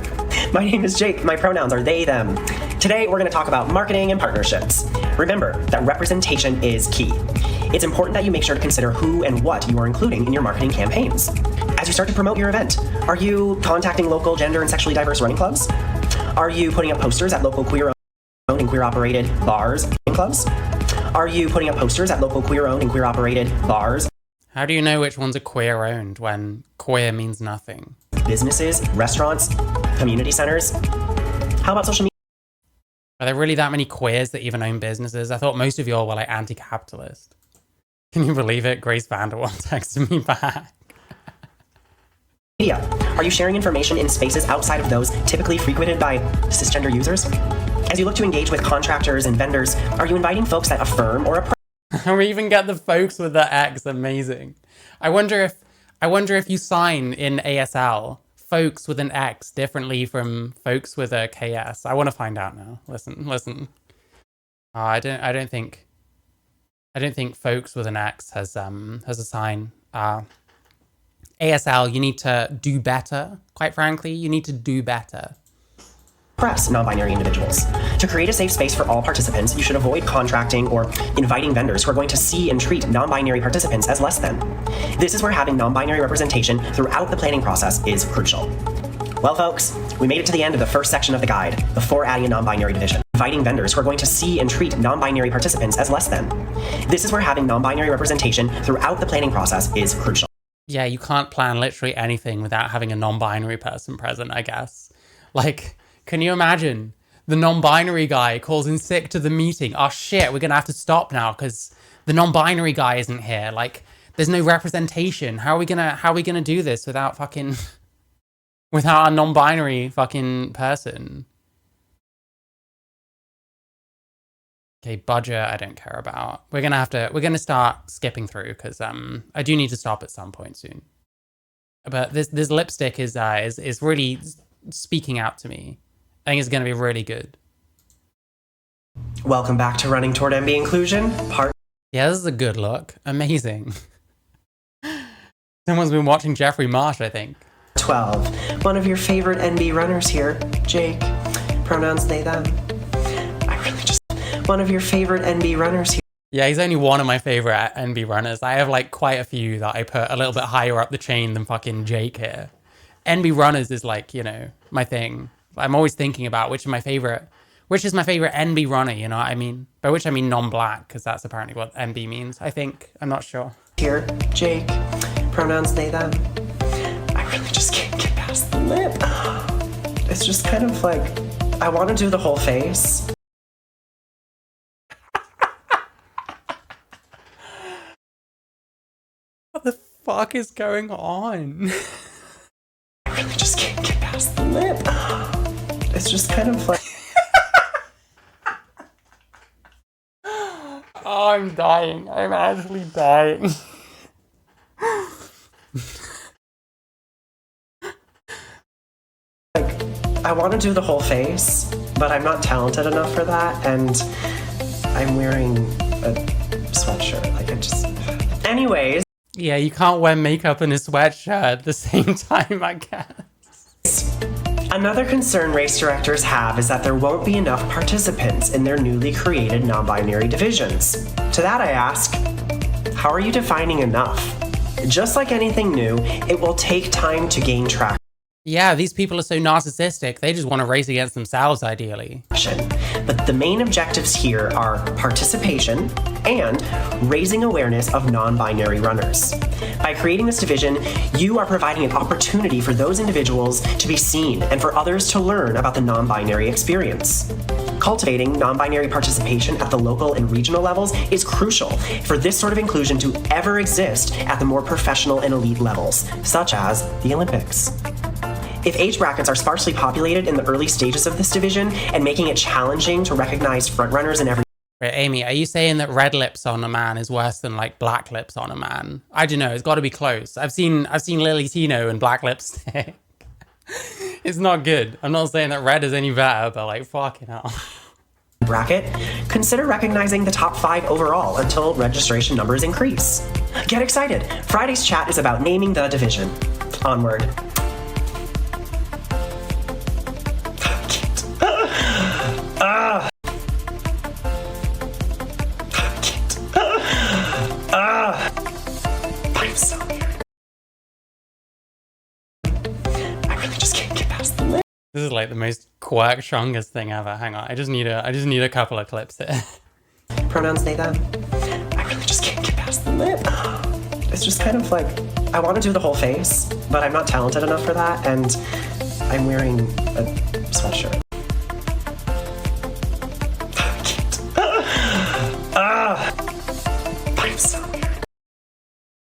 My name is Jake. My pronouns are they, them. Today, we're going to talk about marketing and partnerships. Remember that representation is key. It's important that you make sure to consider who and what you are including in your marketing campaigns. As you start to promote your event, are you contacting local gender and sexually diverse running clubs? Are you putting up posters at local queer-owned and queer-operated bars and clubs? Are you putting up posters at local queer-owned and queer-operated bars? How do you know which ones are queer-owned when queer means nothing? Businesses, restaurants, community centers? How about social media? Are there really that many queers that even own businesses? I thought most of y'all were like anti-capitalist. Can you believe it? Grace Vanderwall texted me back. Are you sharing information in spaces outside of those typically frequented by cisgender users? As you look to engage with contractors and vendors, are you inviting folks that affirm or oppress? We even get the folks with the X. Amazing. I wonder if you sign in ASL folks with an X differently from folks with a KS. I want to find out now. Listen. I don't think folks with an X has a sign. ASL, you need to do better. Quite frankly, you need to do better. Press non-binary individuals. To create a safe space for all participants, you should avoid contracting or inviting vendors who are going to see and treat non-binary participants as less than. This is where having non-binary representation throughout the planning process is crucial. Well, folks, we made it to the end of the first section of the guide before adding a non-binary division. Inviting vendors who are going to see and treat non-binary participants as less than. This is where having non-binary representation throughout the planning process is crucial. Yeah, you can't plan literally anything without having a non-binary person present, I guess. Like, can you imagine the non-binary guy calls in sick to the meeting? Oh shit, we're gonna have to stop now because the non-binary guy isn't here. Like, there's no representation. How are we gonna do this without a non-binary fucking person? Okay, budget, I don't care about. We're gonna start skipping through because I do need to stop at some point soon. But this lipstick is really speaking out to me. I think it's gonna be really good. Welcome back to Running Toward MB Inclusion, part... Yeah, this is a good look. Amazing. Someone's been watching Jeffrey Marsh, I think. 12. One of your favorite NB runners here, Jake. Pronouns they, them. One of your favorite NB runners here. Yeah, he's only one of my favorite NB runners. I have like quite a few that I put a little bit higher up the chain than fucking Jake here. NB runners is like, you know, my thing. I'm always thinking about which is my favorite NB runner, you know what I mean? By which I mean non-black, because that's apparently what NB means, I think. I'm not sure. Here, Jake. Pronouns they, them. I really just can't get past the lip. It's just kind of like, I want to do the whole face. What the fuck is going on? I really just can't get past the lip. It's just kind of like... Oh, I'm dying. I'm actually dying. Like, I want to do the whole face, but I'm not talented enough for that, and I'm wearing a sweatshirt. Like, I just... Anyways. Yeah, you can't wear makeup and a sweatshirt at the same time, I guess. Another concern race directors have is that there won't be enough participants in their newly created non-binary divisions. To that I ask, how are you defining enough? Just like anything new, it will take time to gain traction. Yeah, these people are so narcissistic. They just want to race against themselves, ideally. But the main objectives here are participation and raising awareness of non-binary runners. By creating this division, you are providing an opportunity for those individuals to be seen and for others to learn about the non-binary experience. Cultivating non-binary participation at the local and regional levels is crucial for this sort of inclusion to ever exist at the more professional and elite levels, such as the Olympics. If age brackets are sparsely populated in the early stages of this division and making it challenging to recognize frontrunners in every... Wait, Amy, are you saying that red lips on a man is worse than like black lips on a man? I don't know, it's got to be close. I've seen Lily Tino and black lipstick. It's not good. I'm not saying that red is any better, but like fucking hell. bracket, consider recognizing the top 5 overall until registration numbers increase. Get excited! Friday's chat is about naming the division. Onward. I'm so weird. I really just can't get past the lip. This is like the most quirk strongest thing ever. Hang on, I just need a couple of clips here. Pronouns they them. I really just can't get past the lip. It's just kind of like, I want to do the whole face, but I'm not talented enough for that, and I'm wearing a sweatshirt. I'm so weird.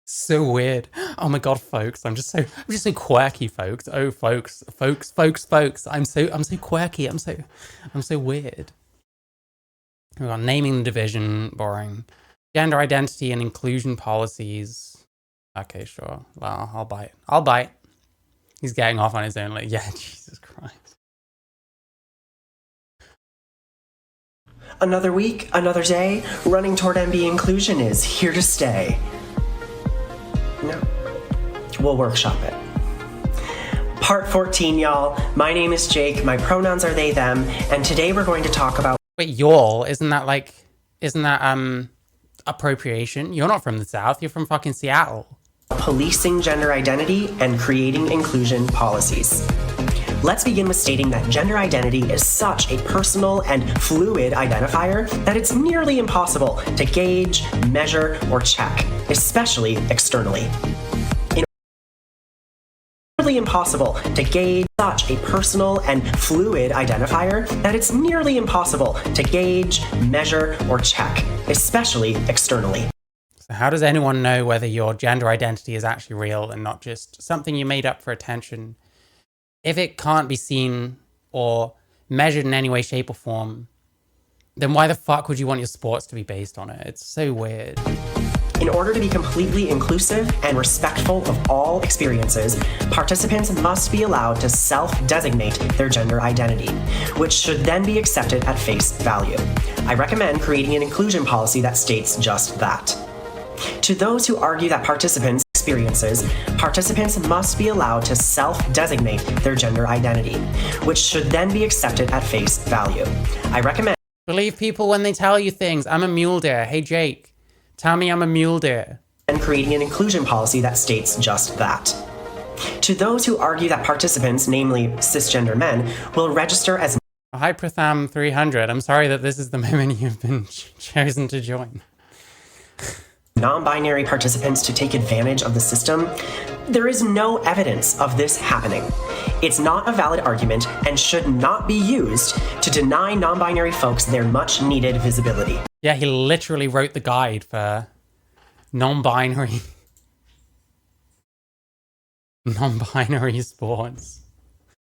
So weird. Oh my god, folks. I'm just so quirky, folks. Oh, folks. I'm so quirky. I'm so weird. We got naming the division, boring. Gender identity and inclusion policies. Okay, sure. Well, I'll bite. He's getting off on his own. Like, yeah, Jesus Christ. Another week, another day, running toward MB inclusion is here to stay. No. We'll workshop it. Part 14, y'all. My name is Jake, my pronouns are they, them, and today we're going to talk about... Wait, y'all? Isn't that appropriation? You're not from the South, you're from fucking Seattle. Policing gender identity and creating inclusion policies. Let's begin with stating that gender identity is such a personal and fluid identifier that it's nearly impossible to gauge, measure, or check, especially externally. Nearly impossible to gauge such a personal and fluid identifier that it's nearly impossible to gauge, measure, or check, especially externally. So how does anyone know whether your gender identity is actually real and not just something you made up for attention? If it can't be seen or measured in any way, shape, or form, then why the fuck would you want your sports to be based on it? It's so weird. In order to be completely inclusive and respectful of all experiences, participants must be allowed to self-designate their gender identity, which should then be accepted at face value. I recommend creating an inclusion policy that states just that. To those who argue that participants must be allowed to self-designate their gender identity, which should then be accepted at face value. I recommend... Believe people when they tell you things. I'm a mule deer. Hey, Jake, tell me I'm a mule deer. And creating an inclusion policy that states just that. To those who argue that participants, namely cisgender men, will register as... Hi, Pratham 300. I'm sorry that this is the moment you've been chosen to join. non-binary participants to take advantage of the system, there is no evidence of this happening. It's not a valid argument and should not be used to deny non-binary folks their much-needed visibility. Yeah, he literally wrote the guide for non-binary sports.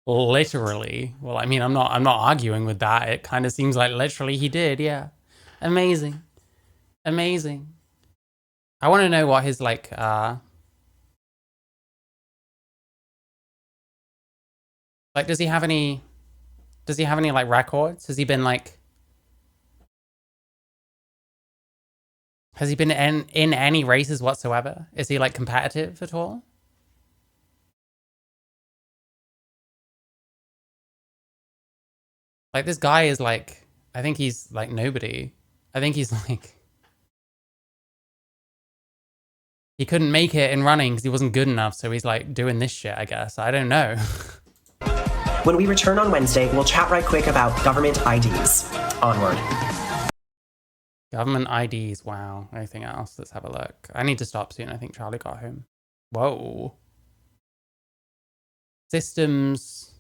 Literally. Well, I mean, I'm not arguing with that. It kind of seems like literally he did. Yeah. Amazing. I want to know what his like does he have any like records? Has he been in any races whatsoever? Is he like competitive at all? Like this guy is like, I think he's like nobody. I think he's like He couldn't make it in running because he wasn't good enough, so he's like doing this shit, I guess. I don't know. When we return on Wednesday, we'll chat right quick about government IDs. Onward. Government IDs, wow. Anything else? Let's have a look. I need to stop soon. I think Charlie got home. Whoa. Systems.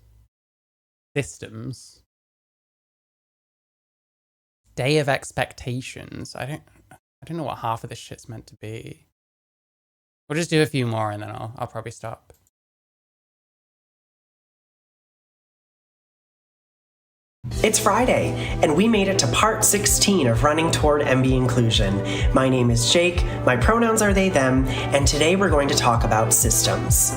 Day of expectations. I don't know what half of this shit's meant to be. We'll just do a few more and then I'll probably stop. It's Friday, and we made it to part 16 of Running Toward MB Inclusion. My name is Jake, my pronouns are they, them, and today we're going to talk about systems.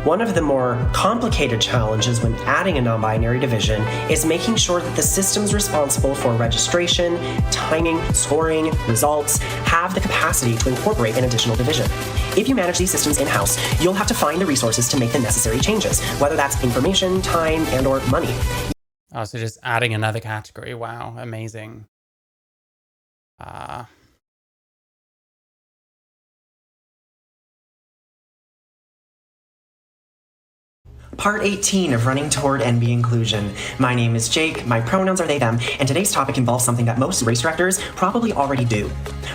One of the more complicated challenges when adding a non-binary division is making sure that the systems responsible for registration, timing, scoring, results have the capacity to incorporate an additional division. If you manage these systems in-house, you'll have to find the resources to make the necessary changes, whether that's information, time, and/or money. Oh, so just adding another category. Wow, amazing. Part 18 of Running Toward NB Inclusion. My name is Jake, my pronouns are they, them, and today's topic involves something that most race directors probably already do.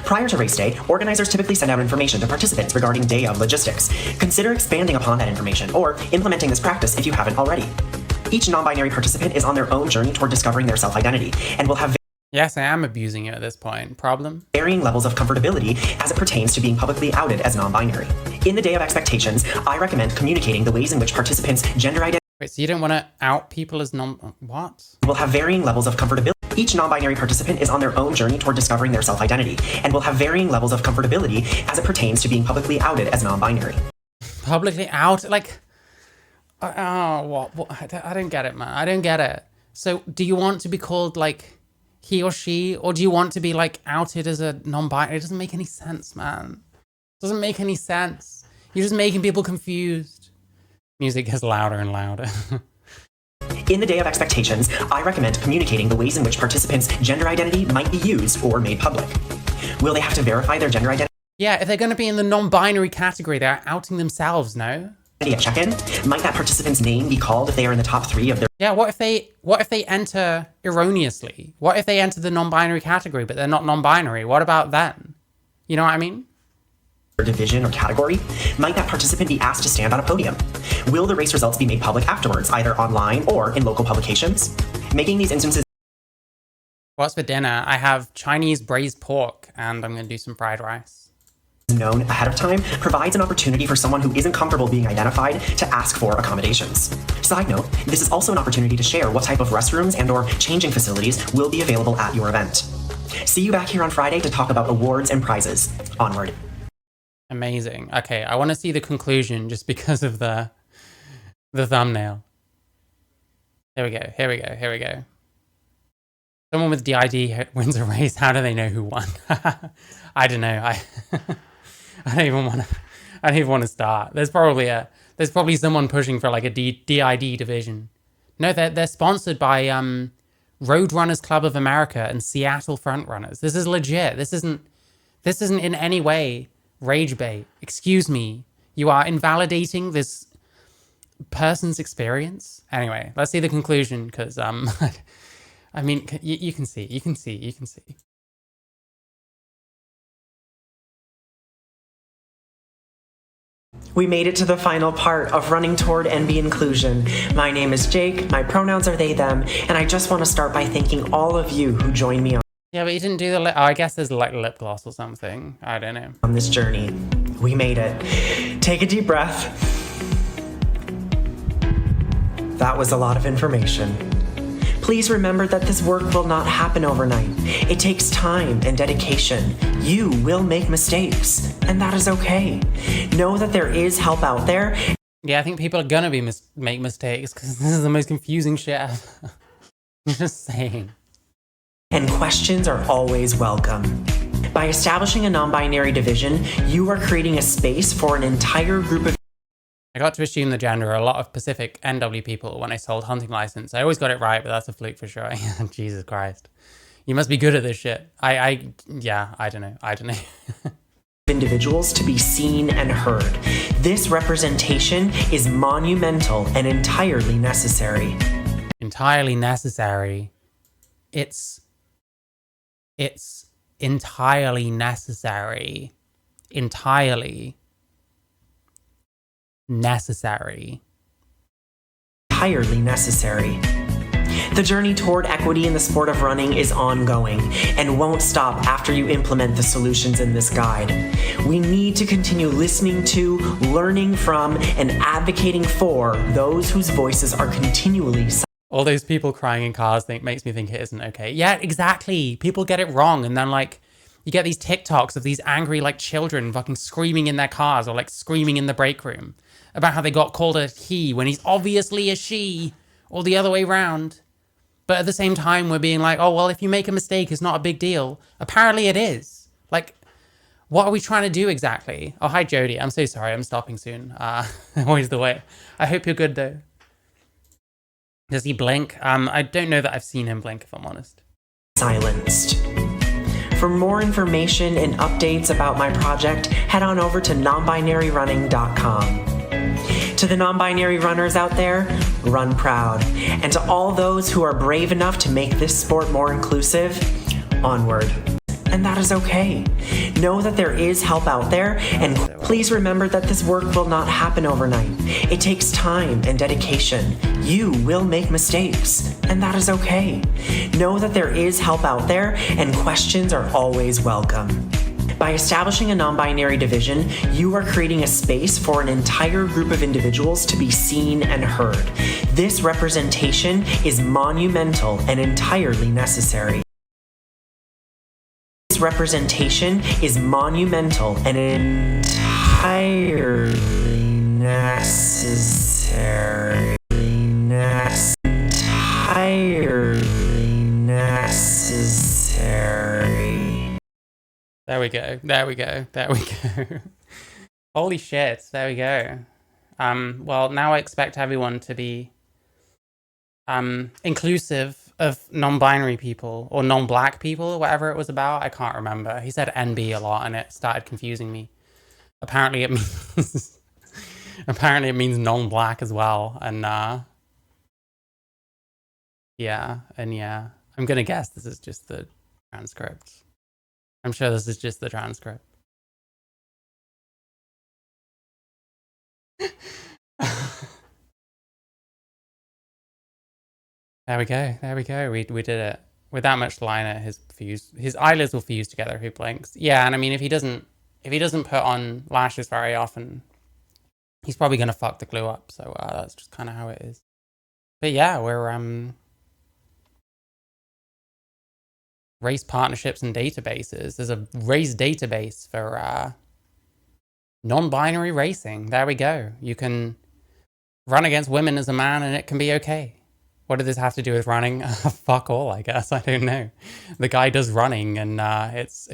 Prior to race day, organizers typically send out information to participants regarding day of logistics. Consider expanding upon that information, or implementing this practice if you haven't already. Each non-binary participant is on their own journey toward discovering their self-identity, and will have Yes, I am abusing it at this point. Problem? varying levels of comfortability as it pertains to being publicly outed as non-binary. In the day of expectations, I recommend communicating the ways in which participants' gender identity Wait, so you don't want to out people as what? will have varying levels of comfortability. Each non-binary participant is on their own journey toward discovering their self-identity, and will have varying levels of comfortability as it pertains to being publicly outed as non-binary. Publicly out? Like, what? I don't get it, man. I don't get it. So do you want to be called like he or she, or do you want to be like outed as a non-binary? It doesn't make any sense, man. It doesn't make any sense. You're just making people confused. Music gets louder and louder. In the day of expectations, I recommend communicating the ways in which participants' gender identity might be used or made public. Will they have to verify their gender identity Yeah, if they're going to be in the non-binary category, they're outing themselves, no? at check-in? Might that participant's name be called if they are in the top 3 of their Yeah, what if they enter erroneously? What if they enter the non-binary category, but they're not non-binary? What about then? You know what I mean? division or category? Might that participant be asked to stand on a podium? Will the race results be made public afterwards, either online or in local publications? Making these instances What's for dinner? I have Chinese braised pork, and I'm going to do some fried rice. known ahead of time provides an opportunity for someone who isn't comfortable being identified to ask for accommodations. Side note, this is also an opportunity to share what type of restrooms and/or changing facilities will be available at your event. See you back here on Friday to talk about awards and prizes. Onward. Amazing. Okay, I want to see the conclusion just because of the thumbnail. Here we go. Someone with DID wins a race. How do they know who won? I don't know. I don't even want to start. There's probably someone pushing for like a DID division. No, they're sponsored by Roadrunners Club of America and Seattle Frontrunners. This is legit. This isn't in any way rage bait. Excuse me. You are invalidating this person's experience. Anyway, let's see the conclusion because I mean, you can see. We made it to the final part of Running Toward NB Inclusion. My name is Jake, my pronouns are they, them, and I just want to start by thanking all of you who joined me Yeah, but you didn't do the lip. Oh, I guess there's like lip gloss or something. I don't know. on this journey. We made it. Take a deep breath. That was a lot of information. Please remember that this work will not happen overnight. It takes time and dedication. You will make mistakes, and that is okay. Know that there is help out there. Yeah, I think people are gonna make mistakes because this is the most confusing shit ever. I'm just saying. And questions are always welcome. By establishing a non-binary division, you are creating a space for an entire group of I got to assume the gender of a lot of Pacific NW people when I sold hunting license. I always got it right, but that's a fluke for sure. Jesus Christ. You must be good at this shit. I don't know. individuals to be seen and heard. This representation is monumental and entirely necessary. Entirely necessary. It's entirely necessary. Entirely necessary. Entirely necessary. The journey toward equity in the sport of running is ongoing and won't stop after you implement the solutions in this guide. We need to continue listening to, learning from, and advocating for those whose voices are continually all those people crying in cars makes me think it isn't okay. Yeah, exactly. People get it wrong, and then like you get these TikToks of these angry like children fucking screaming in their cars or like screaming in the break room about how they got called a he when he's obviously a she, or the other way around. But at the same time, we're being like, oh, well, if you make a mistake, it's not a big deal. Apparently it is. Like, what are we trying to do exactly? Oh, hi, Jody. I'm so sorry. I'm stopping soon. Always the way. I hope you're good, though. Does he blink? I don't know that I've seen him blink, if I'm honest. silenced. For more information and updates about my project, head on over to nonbinaryrunning.com. To the non-binary runners out there, run proud. And to all those who are brave enough to make this sport more inclusive, onward. And that is okay. Know that there is help out there, and please remember that this work will not happen overnight. It takes time and dedication. You will make mistakes, and that is okay. Know that there is help out there, and questions are always welcome. By establishing a non-binary division, you are creating a space for an entire group of individuals to be seen and heard. This representation is monumental and entirely necessary. This representation is monumental and entirely necessary. Entirely necessary. There we go. There we go. There we go. Holy shit. There we go. Well, now I expect everyone to be inclusive of non-binary people or non-black people or whatever it was about. I can't remember. He said NB a lot and it started confusing me. Apparently it means apparently it means non-black as well. And yeah. I'm gonna guess this is just the transcript. I'm sure this is just the transcript. There we go. There we go. We did it. With that much liner, his eyelids will fuse together if he blinks. Yeah, and I mean if he doesn't put on lashes very often, he's probably gonna fuck the glue up. So that's just kind of how it is. But yeah, we're race partnerships and databases. There's a race database for non-binary racing. There we go. You can run against women as a man and it can be okay. What did this have to do with running? Fuck all, I guess. I don't know. The guy does running and it's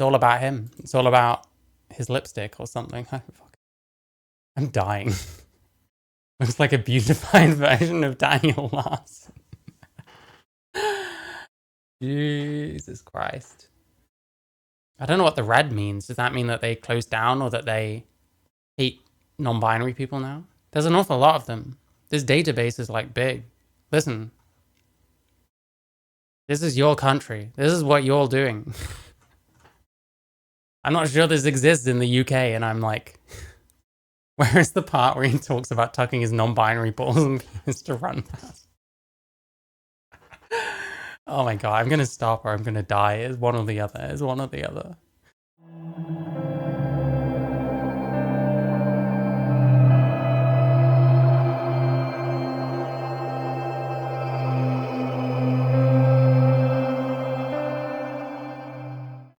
all about him. It's all about his lipstick or something. I'm dying. Looks like a beautified version of Daniel Larson. Jesus Christ. I don't know what the red means. Does that mean that they closed down or that they hate non-binary people now? There's an awful lot of them. This database is like big. Listen. This is your country. This is what you're doing. I'm not sure this exists in the UK and I'm like, where is the part where he talks about tucking his non-binary balls and penis to run past? Oh my god, I'm gonna stop or I'm gonna die. It's one or the other. It's one or the other.